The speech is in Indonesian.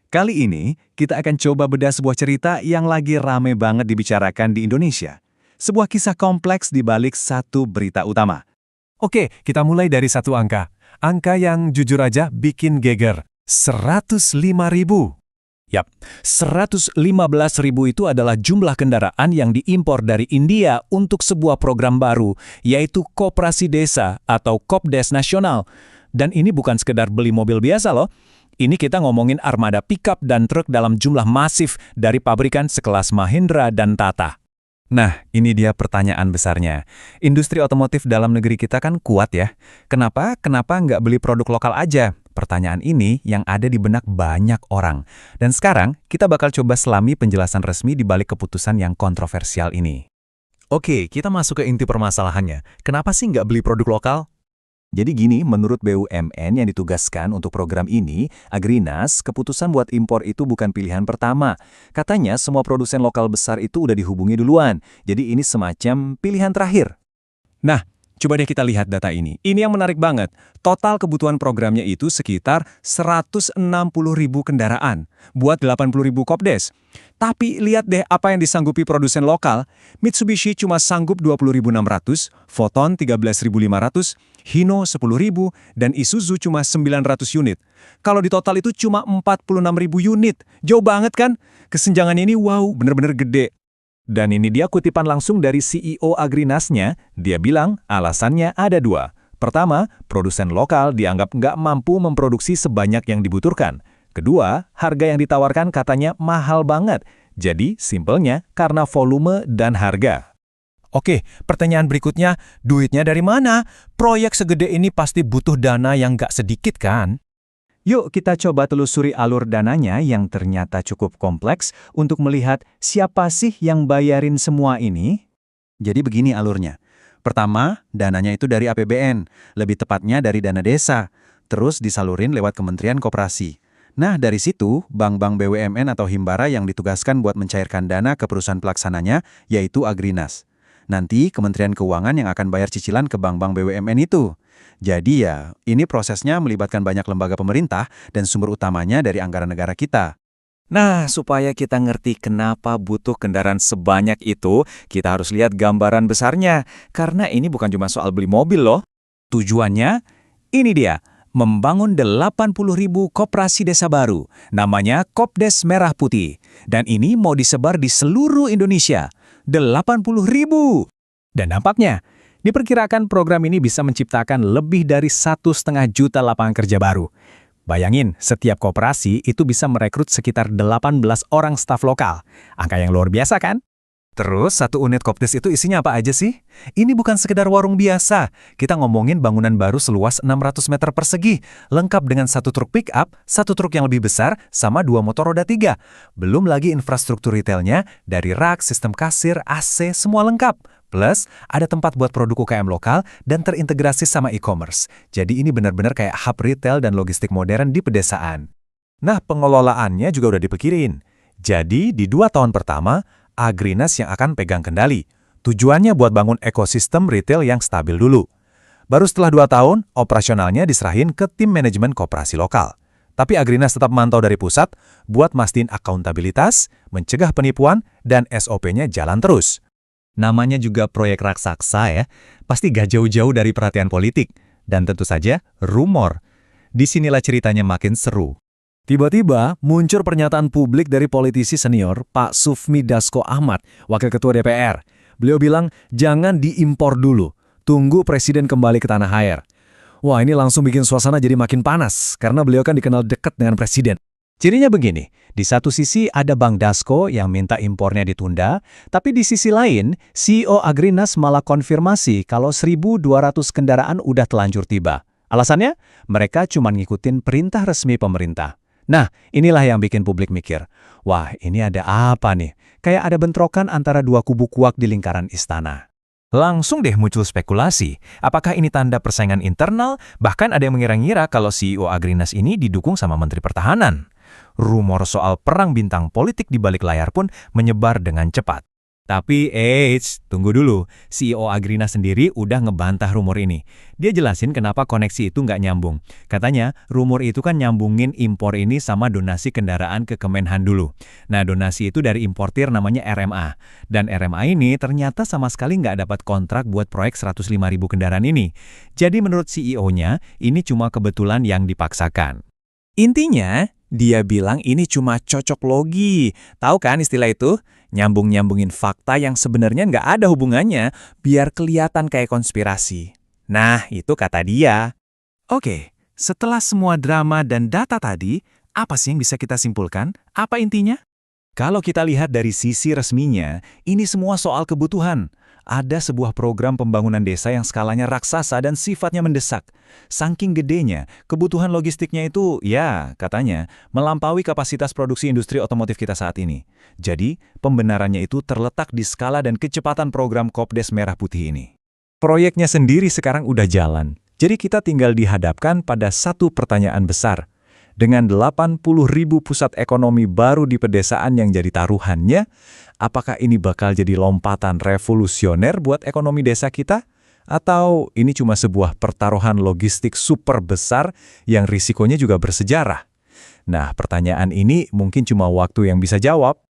Kali ini, kita akan coba bedah sebuah cerita yang lagi rame banget dibicarakan di Indonesia. Sebuah kisah kompleks di balik satu berita utama. Oke, kita mulai dari satu angka. Angka yang jujur aja bikin geger. 105.000. Yap, 115.000 itu adalah jumlah kendaraan yang diimpor dari India untuk sebuah program baru, yaitu Koperasi Desa atau Kopdes Nasional. Dan ini bukan sekedar beli mobil biasa loh. Ini kita ngomongin armada pickup dan truk dalam jumlah masif dari pabrikan sekelas Mahindra dan Tata. Nah, ini dia pertanyaan besarnya. Industri otomotif dalam negeri kita kan kuat ya. Kenapa nggak beli produk lokal aja? Pertanyaan ini yang ada di benak banyak orang. Dan sekarang, kita bakal coba selami penjelasan resmi di balik keputusan yang kontroversial ini. Oke, kita masuk ke inti permasalahannya. Kenapa sih nggak beli produk lokal? Jadi gini, menurut BUMN yang ditugaskan untuk program ini, Agrinas, keputusan buat impor itu bukan pilihan pertama. Katanya semua produsen lokal besar itu udah dihubungi duluan. Jadi ini semacam pilihan terakhir. Nah, coba deh kita lihat data ini. Ini yang menarik banget. Total kebutuhan programnya itu sekitar 160.000 kendaraan buat 80.000 Kopdes. Tapi lihat deh apa yang disanggupi produsen lokal. Mitsubishi cuma sanggup 20.600, Foton 13.500, Hino 10.000, dan Isuzu cuma 900 unit. Kalau di total itu cuma 46.000 unit. Jauh banget kan? Kesenjangannya ini wow, bener-bener gede. Dan ini dia kutipan langsung dari CEO Agrinasnya. Dia bilang alasannya ada dua. Pertama, produsen lokal dianggap nggak mampu memproduksi sebanyak yang dibutuhkan. Kedua, harga yang ditawarkan katanya mahal banget. Jadi, simpelnya karena volume dan harga. Oke, pertanyaan berikutnya, duitnya dari mana? Proyek segede ini pasti butuh dana yang nggak sedikit kan? Yuk kita coba telusuri alur dananya yang ternyata cukup kompleks untuk melihat siapa sih yang bayarin semua ini. Jadi begini alurnya. Pertama, dananya itu dari APBN, lebih tepatnya dari dana desa. Terus disalurin lewat Kementerian Koperasi. Nah, dari situ, bank-bank BUMN atau Himbara yang ditugaskan buat mencairkan dana ke perusahaan pelaksananya, yaitu Agrinas. Nanti Kementerian Keuangan yang akan bayar cicilan ke bank-bank BUMN itu. Jadi ya, ini prosesnya melibatkan banyak lembaga pemerintah dan sumber utamanya dari anggaran negara kita. Nah, supaya kita ngerti kenapa butuh kendaraan sebanyak itu, kita harus lihat gambaran besarnya. Karena ini bukan cuma soal beli mobil loh. Tujuannya, ini dia. Membangun 80.000 koperasi desa baru, namanya Kopdes Merah Putih. Dan ini mau disebar di seluruh Indonesia, 80.000. Dan dampaknya, diperkirakan program ini bisa menciptakan lebih dari 1,5 juta lapangan kerja baru. Bayangin, setiap koperasi itu bisa merekrut sekitar 18 orang staf lokal. Angka yang luar biasa kan? Terus, satu unit Kopdes itu isinya apa aja sih? Ini bukan sekedar warung biasa. Kita ngomongin bangunan baru seluas 600 meter persegi, lengkap dengan satu truk pick-up, satu truk yang lebih besar, sama 2 motor roda 3. Belum lagi infrastruktur retailnya, dari rak, sistem kasir, AC, semua lengkap. Plus, ada tempat buat produk UKM lokal dan terintegrasi sama e-commerce. Jadi ini benar-benar kayak hub retail dan logistik modern di pedesaan. Nah, pengelolaannya juga udah dipikirin. Jadi, di 2 tahun pertama, Agrinas yang akan pegang kendali. Tujuannya buat bangun ekosistem retail yang stabil dulu. Baru setelah 2 tahun, operasionalnya diserahin ke tim manajemen koperasi lokal. Tapi Agrinas tetap mantau dari pusat buat mastiin akuntabilitas, mencegah penipuan, dan SOP-nya jalan terus. Namanya juga proyek raksasa ya, pasti gak jauh-jauh dari perhatian politik. Dan tentu saja, rumor. Disinilah ceritanya makin seru. Tiba-tiba muncul pernyataan publik dari politisi senior Pak Sufmi Dasko Ahmad, Wakil Ketua DPR. Beliau bilang, jangan diimpor dulu, tunggu Presiden kembali ke tanah air. Wah, ini langsung bikin suasana jadi makin panas, karena beliau kan dikenal dekat dengan Presiden. Cirinya begini, di satu sisi ada Bang Dasko yang minta impornya ditunda, tapi di sisi lain, CEO Agrinas malah konfirmasi kalau 1.200 kendaraan udah telanjur tiba. Alasannya, mereka cuma ngikutin perintah resmi pemerintah. Nah, inilah yang bikin publik mikir, wah ini ada apa nih? Kayak ada bentrokan antara 2 kubu kuak di lingkaran istana. Langsung deh muncul spekulasi, apakah ini tanda persaingan internal? Bahkan ada yang mengira-ngira kalau CEO Agrinas ini didukung sama Menteri Pertahanan. Rumor soal perang bintang politik di balik layar pun menyebar dengan cepat. Tapi, tunggu dulu. CEO Agrina sendiri udah ngebantah rumor ini. Dia jelasin kenapa koneksi itu nggak nyambung. Katanya, rumor itu kan nyambungin impor ini sama donasi kendaraan ke Kemenhan dulu. Nah, donasi itu dari importir namanya RMA. Dan RMA ini ternyata sama sekali nggak dapat kontrak buat proyek 105.000 kendaraan ini. Jadi menurut CEO-nya, ini cuma kebetulan yang dipaksakan. Intinya, dia bilang ini cuma cocok logi. Tahu kan istilah itu? Nyambung-nyambungin fakta yang sebenarnya nggak ada hubungannya, biar kelihatan kayak konspirasi. Nah, itu kata dia. Oke, setelah semua drama dan data tadi, apa sih yang bisa kita simpulkan? Apa intinya? Kalau kita lihat dari sisi resminya, ini semua soal kebutuhan. Ada sebuah program pembangunan desa yang skalanya raksasa dan sifatnya mendesak. Saking gedenya, kebutuhan logistiknya itu, ya, katanya, melampaui kapasitas produksi industri otomotif kita saat ini. Jadi, pembenarannya itu terletak di skala dan kecepatan program Kopdes Merah Putih ini. Proyeknya sendiri sekarang udah jalan. Jadi kita tinggal dihadapkan pada satu pertanyaan besar. Dengan 80.000 pusat ekonomi baru di pedesaan yang jadi taruhannya, apakah ini bakal jadi lompatan revolusioner buat ekonomi desa kita? Atau ini cuma sebuah pertaruhan logistik super besar yang risikonya juga bersejarah? Nah, pertanyaan ini mungkin cuma waktu yang bisa jawab.